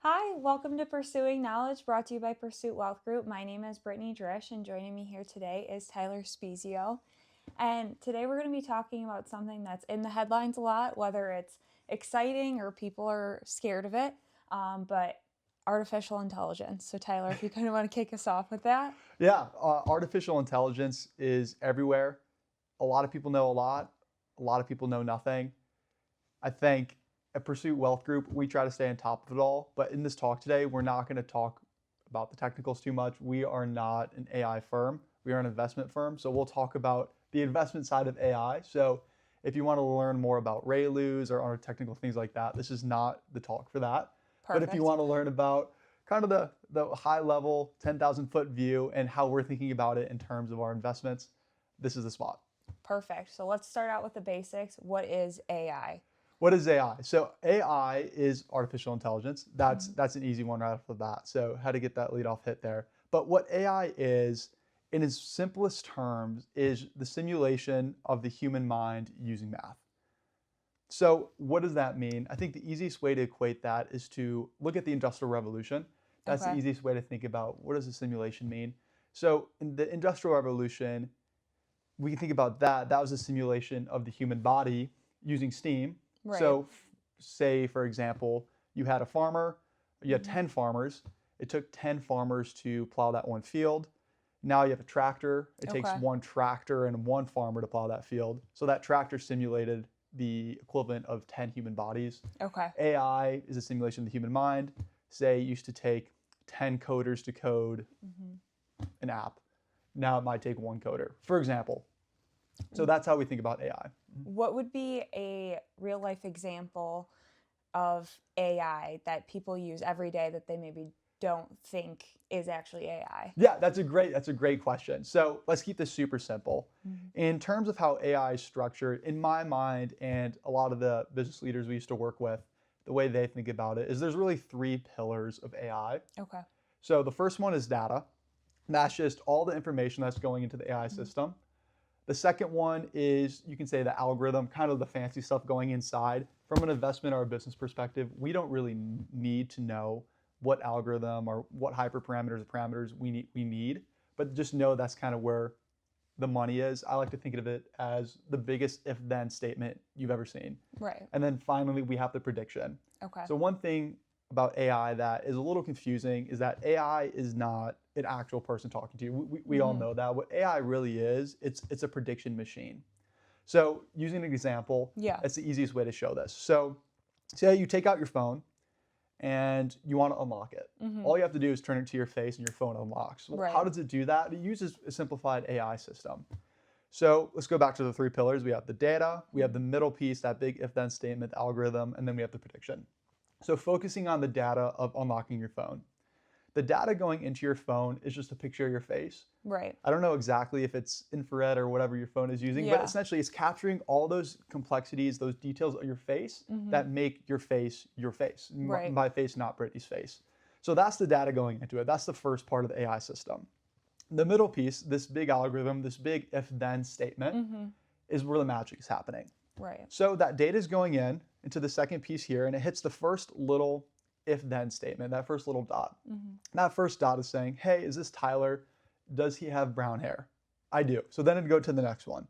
Hi, welcome to Pursuing Knowledge, brought to you by Pursuit Wealth Group. My name is Brittany Drish, and joining me here today is Tyler Spezio. And today we're going to be talking about something that's in the headlines a lot, whether it's exciting or people are scared of it, but artificial intelligence. So, Tyler, if you kind of want to kick us off with that. Yeah, artificial intelligence is everywhere. A lot of people know a lot. A lot of people know nothing. I think at Pursuit Wealth Group, we try to stay on top of it all. But in this talk today, we're not going to talk about the technicals too much. We are not an AI firm. We are an investment firm. So we'll talk about the investment side of AI. So if you want to learn more about RAILUs or other technical things like that, this is not the talk for that. But if you Perfect. want to learn about kind of the high level 10,000 foot view and how we're thinking about it in terms of our investments, this is the spot. Perfect. So, let's start out with the basics. What is AI? What is AI? So AI is artificial intelligence. That's Mhm. that's an easy one right off the bat. So how to get that lead off hit there. But what AI is, in its simplest terms, is the simulation of the human mind using math. So what does that mean? I think the easiest way to equate that is to look at the Industrial Revolution. That's the Okay. easiest way to think about what does a simulation mean. So in the Industrial Revolution, we can think about that. That was a simulation of the human body using steam. Right. So, say for example, you had a farmer, you had Hmm. 10 farmers. It took 10 farmers to plow that one field. Now you have a tractor. It takes Okay. one tractor and one farmer to plow that field. So that tractor simulated the equivalent of 10 human bodies. Okay. AI is a simulation of the human mind. Say it used to take 10 coders to code Hmm. an app. Now it might take one coder, for example. So that's how we think about AI. What would be a real life example of AI that people use every day that they maybe don't think is actually AI? Yeah, that's a great question. So let's keep this super simple. Mhm. In terms of how AI is structured, in my mind, and a lot of the business leaders we used to work with, the way they think about it is there's really three pillars of AI. Okay. So the first one is data. That's just all the information that's going into the AI Mhm. system. The second one is you can say the algorithm, kind of the fancy stuff going inside. From an investment or a business perspective, we don't really need to know what algorithm or what hyperparameters or parameters we need, but just know that's kind of where the money is. I like to think of it as the biggest if then statement you've ever seen. Right. And then finally, we have the prediction. Okay. So, one thing about AI that is a little confusing is that AI is not an actual person talking to you. We all Hmm. know that. What AI really is, it's a prediction machine. So, using an example, Yeah. that's the easiest way to show this. So, say you take out your phone and you want to unlock it. Hmm. All you have to do is turn it to your face and your phone unlocks. Well, how Right. does it do that? It uses a simplified AI system. So let's go back to the three pillars. We have the data, we have the Hmm. middle piece, that big if then statement, the algorithm, and then we have the prediction. So focusing on the data of unlocking your phone. The data going into your phone is just a picture of your face. Right. I don't know exactly if it's infrared or whatever your phone is using, but Yeah. essentially it's capturing all those complexities, those details of your face Hmm. that make your face your face. Right. My face, not Brittany's face. So that's the data going into it. That's the first part of the AI system. The middle piece, this big algorithm, this big if then statement, Hmm. is where the magic is happening. Right. So that data is going in into the second piece here, and it hits the first little if then statement, that first little dot. Hmm. That first dot is saying, hey, is this Tyler? Does he have brown hair? I do. So then it'd go to the next one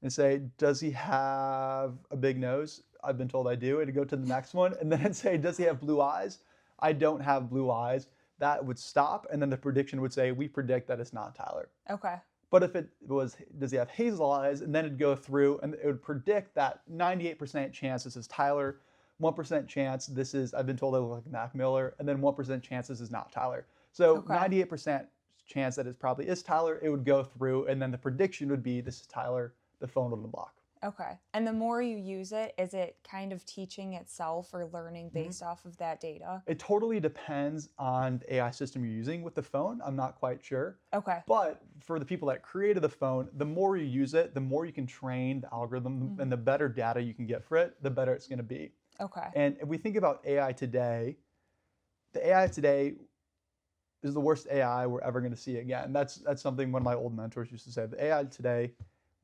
and say, does he have a big nose? I've been told I do. It'd go to the next one, and then it'd say, does he have blue eyes? I don't have blue eyes. That would stop, and then the prediction would say, we predict that it's not Tyler. Okay. But if it was, does he have hazel eyes? And then it'd go through and it would predict that 98% chance this is Tyler, 1% chance this is, I've been told I look like Mac Miller, and then 1% chance this is not Tyler. So Okay. 98% chance that it probably is Tyler, it would go through, and then the prediction would be this is Tyler, the phone would unblock. Okay. And the more you use it, is it kind of teaching itself or learning Mm-hmm. based off of that data? It totally depends on the AI system you're using with the phone. I'm not quite sure. Okay. But for the people that created the phone, the more you use it, the more you can train the algorithm and the Hmm. better data you can get for it, the better it's going to be. Okay. And if we think about AI today, the AI today is the worst AI we're ever going to see again. That's something one of my old mentors used to say. The AI today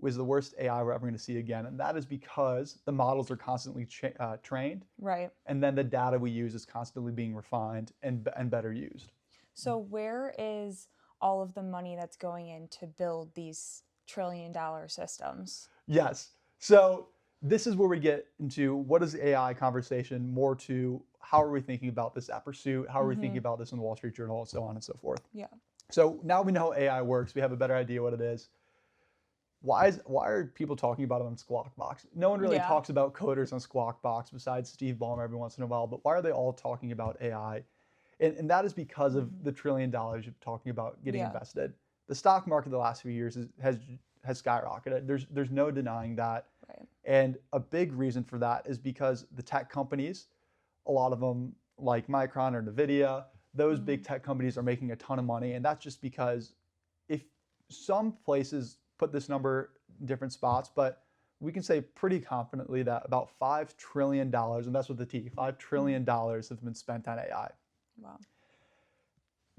was the worst AI we're ever going to see again. And that is because the models are constantly trained, Right. and then the data we use is constantly being refined and better used. So where is all of the money that's going in to build these trillion-dollar systems? Yes. So this is where we get into what is the AI conversation more to how are we thinking about this at Pursuit? How are we thinking about this in the Wall Street Journal and so on and so forth? Yeah. So now we know how AI works. We have a better idea what it is. Why are people talking about it on Squawk Box? No one really Yeah. talks about coders on Squawk Box besides Steve Ballmer every once in a while, but why are they all talking about AI? And that is because of the $1 trillion you're talking about getting Yeah. invested. The stock market the last few years has skyrocketed. There's no denying that. Right. And a big reason for that is because the tech companies, a lot of them like Micron or Nvidia, those big tech companies are making a ton of money. And that's just because if some places put this number in different spots, but we can say pretty confidently that about $5 trillion, and that's with the T, $5 trillion have been spent on AI. Wow.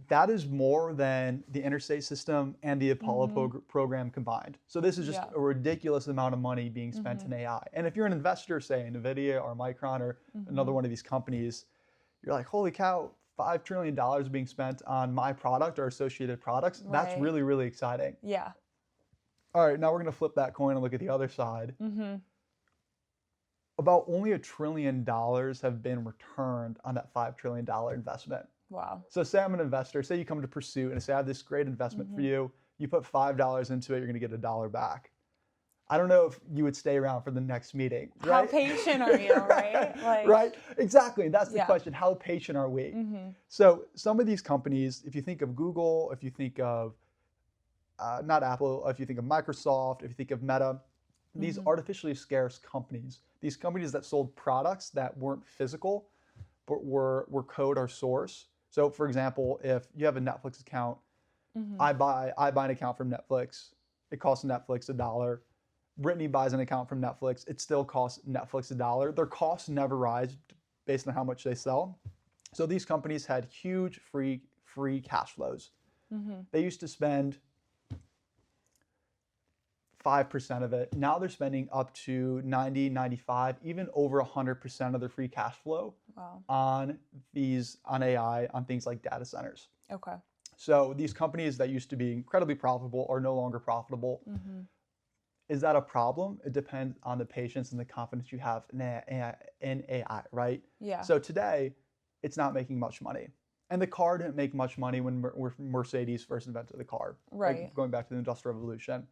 That is more than the interstate system and the Apollo program combined. So this is just Yeah. a ridiculous amount of money being spent in AI. And if you're an investor, say in Nvidia or Micron or another one of these companies, you're like, holy cow, $5 trillion being spent on my product or associated products. That's Right. really, really exciting. Yeah. All right, now we're going to flip that coin and look at the other side. About only $1 trillion have been returned on that $5 trillion investment. Wow. So say I'm an investor, say you come to Pursuit and say I have this great investment for you. You put $5 into it, you're going to get $1 back. I don't know if you would stay around for the next meeting. How Right? patient are you, right? Like, Right? Exactly. That's the Yeah. question. How patient are we? So some of these companies, if you think of Google, if you think of not Apple, if you think of Microsoft, if you think of Meta, these artificially scarce companies, these companies that sold products that weren't physical, but were code or source. So for example, if you have a Netflix account, I buy an account from Netflix. It costs Netflix $1. Brittany buys an account from Netflix. It still costs Netflix $1. Their costs never rise based on how much they sell. So these companies had huge free cash flows. They used to spend 5% of it. Now they're spending up to 90, 95, even over 100% of their free cash flow Wow. on AI, on things like data centers. Okay. So these companies that used to be incredibly profitable are no longer profitable. Is that a problem? It depends on the patience and the confidence you have in AI, right? Yeah. So today, it's not making much money. And the car didn't make much money when Mercedes first invented the car. Right. Going back to the Industrial Revolution.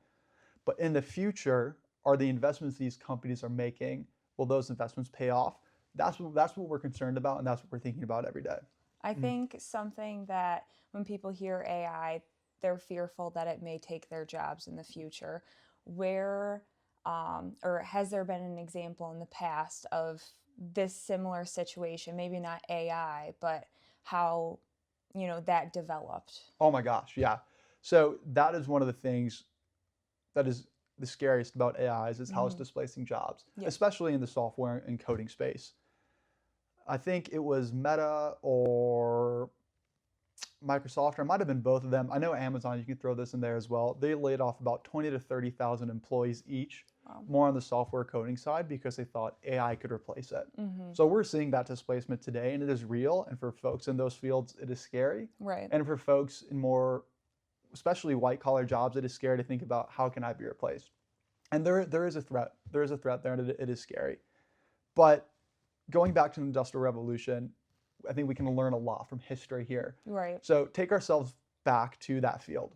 But in the future, are the investments these companies are making, will those investments pay off? That's what we're concerned about, and that's what we're thinking about every day. I think something that when people hear AI, they're fearful that it may take their jobs in the future. Where, or has there been an example in the past of this similar situation? Maybe not AI, but how, that developed. Oh my gosh, yeah. So that is one of the things that is the scariest about AIs is how it's displacing jobs, Yeah. especially in the software and coding space. I think it was Meta or Microsoft, or it might have been both of them. I know Amazon, you can throw this in there as well. They laid off about 20 to 30,000 employees each, Wow. more on the software coding side because they thought AI could replace it. So we're seeing that displacement today, and it is real. And for folks in those fields, it is scary. Right. And for folks in more, especially white collar jobs, it is scary to think about how can I be replaced. And there is a threat. There is a threat there, and it is scary. But going back to the Industrial Revolution, I think we can learn a lot from history here. Right. So take ourselves back to that field.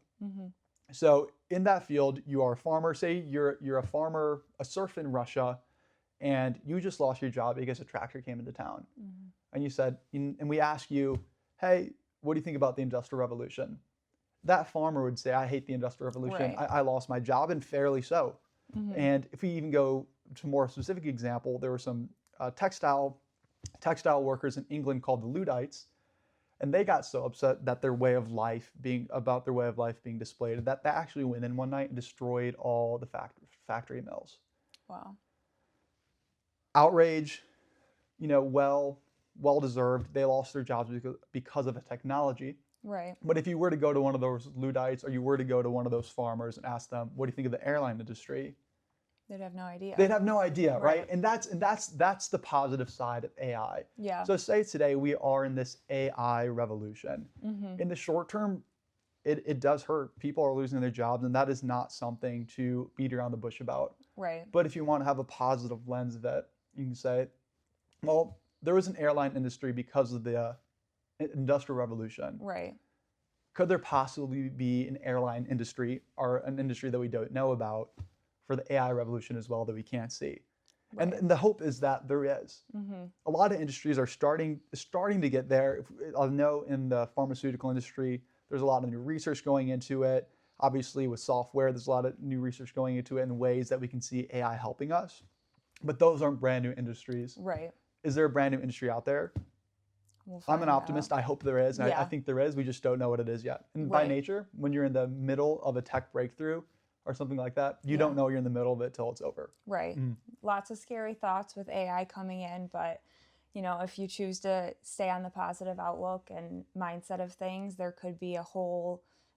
So in that field, you are a farmer. Say you're a farmer, a serf in Russia, and you just lost your job because a tractor came into town. And you said, and we ask you, hey, what do you think about the Industrial Revolution? That farmer would say, I hate the Industrial Revolution. Right. I lost my job, and fairly so. And if we even go to a more specific example, there were some textile workers in England called the Luddites, and they got so upset that their way of life being displayed that they actually went in one night and destroyed all the factory mills. Wow. Outrage, well deserved. They lost their jobs because of a technology. Right. But if you were to go to one of those Luddites or you were to go to one of those farmers and ask them, what do you think of the airline industry? They'd have no idea. They'd have no idea, right? Right. And that's the positive side of AI. Yeah. So say today we are in this AI revolution. Mm-hmm. In the short term, it does hurt. People are losing their jobs, and that is not something to beat around the bush about. Right. But if you want to have a positive lens of it, you can say, well, there was an airline industry because of the Industrial Revolution. Right. Could there possibly be an airline industry or an industry that we don't know about for the AI revolution as well that we can't see? Right. And the hope is that there is. Mm-hmm. A lot of industries are starting to get there. I know in the pharmaceutical industry, there's a lot of new research going into it. Obviously, with software, there's a lot of new research going into it in ways that we can see AI helping us. But those aren't brand new industries. Right. Is there a brand new industry out there? We'll I'm an find optimist. out. I hope there is. And I Yeah. think there is. We just don't know what it is yet. And by Right. nature, when you're in the middle of a tech breakthrough or something like that, you Yeah. don't know you're in the middle of it till it's over. Right. Mm. Lots of scary thoughts with AI coming in, but if you choose to stay on the positive outlook and mindset of things, there could be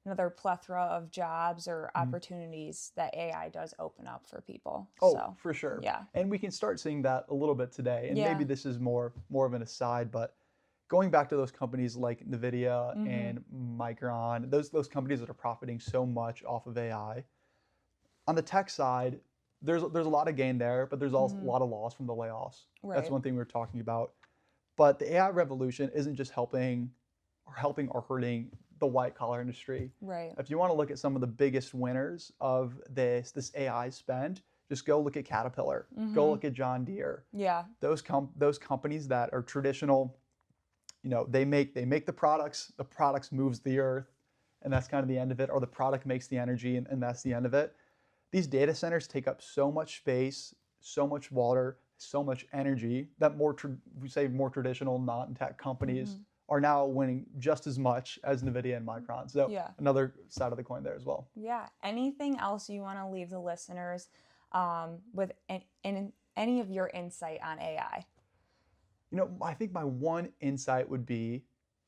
another plethora of jobs or opportunities that AI does open up for people. Oh, So, for sure. yeah. And we can start seeing that a little bit today. And Yeah. maybe this is more of an aside, but going back to those companies like NVIDIA Mhm. and Micron, those companies that are profiting so much off of AI. On the tech side, there's a lot of gain there, but there's also a lot of loss from the layoffs. That's Right. one thing we were talking about. But the AI revolution isn't just helping or hurting the white collar industry. Right. If you want to look at some of the biggest winners of this AI spend, just go look at Caterpillar, go Mhm. look at John Deere. Yeah. Those companies that are traditional, they make the products moves the earth, and that's kind of the end of it, or the product makes the energy, and that's the end of it. These data centers take up so much space, so much water, so much energy that more traditional non-tech companies Mhm. are now winning just as much as NVIDIA and Micron. So Yeah. another side of the coin there as well. Yeah. Anything else you want to leave the listeners with in any of your insight on AI? I think my one insight would be,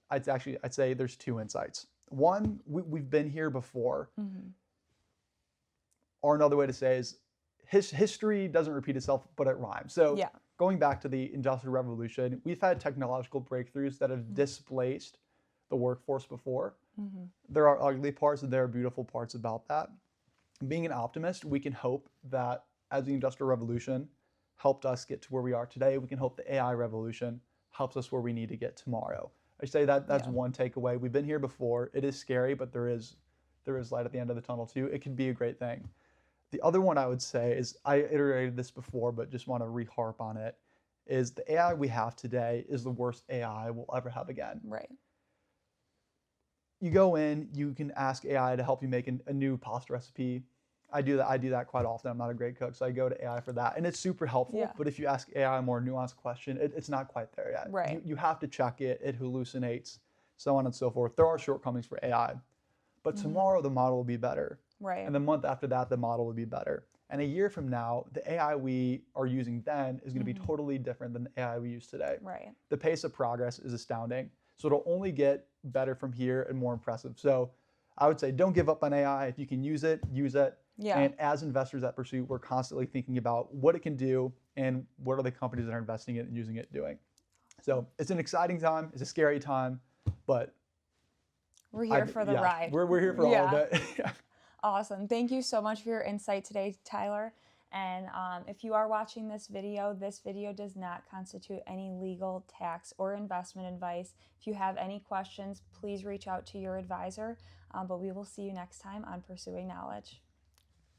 I'd say there's two insights. One, we've been here before, Mm-hmm. or another way to say is history doesn't repeat itself, but it rhymes. So Yeah. going back to the Industrial Revolution, we've had technological breakthroughs that have displaced the workforce before. Mm-hmm. There are ugly parts and there are beautiful parts about that. Being an optimist, we can hope that as the Industrial Revolution helped us get to where we are today, we can hope the AI revolution helps us where we need to get tomorrow. I say that's Yeah. one takeaway. We've been here before. It is scary, but there is light at the end of the tunnel too. It can be a great thing. The other one I would say is, I iterated this before, but just want to re-harp on it, is the AI we have today is the worst AI we'll ever have again. Right. You go in, you can ask AI to help you make a new pasta recipe. I do that quite often. I'm not a great cook, so I go to AI for that, and it's super helpful. Yeah. But if you ask AI a more nuanced question, it's not quite there yet. Right. You have to check it. It hallucinates, so on and so forth. There are shortcomings for AI, but tomorrow the model will be better, Right. and the month after that the model will be better. And a year from now, the AI we are using then is going to be totally different than the AI we use today. Right. The pace of progress is astounding. So it'll only get better from here and more impressive. So I would say don't give up on AI. If you can use it, use it. Yeah. And as investors at Pursuit, we're constantly thinking about what it can do and what are the companies that are investing in it and using it doing. So it's an exciting time. It's a scary time, but We're here for the ride. We're here for all of it. Awesome. Thank you so much for your insight today, Tyler. And if you are watching this video does not constitute any legal, tax, or investment advice. If you have any questions, please reach out to your advisor. But we will see you next time on Pursuing Knowledge.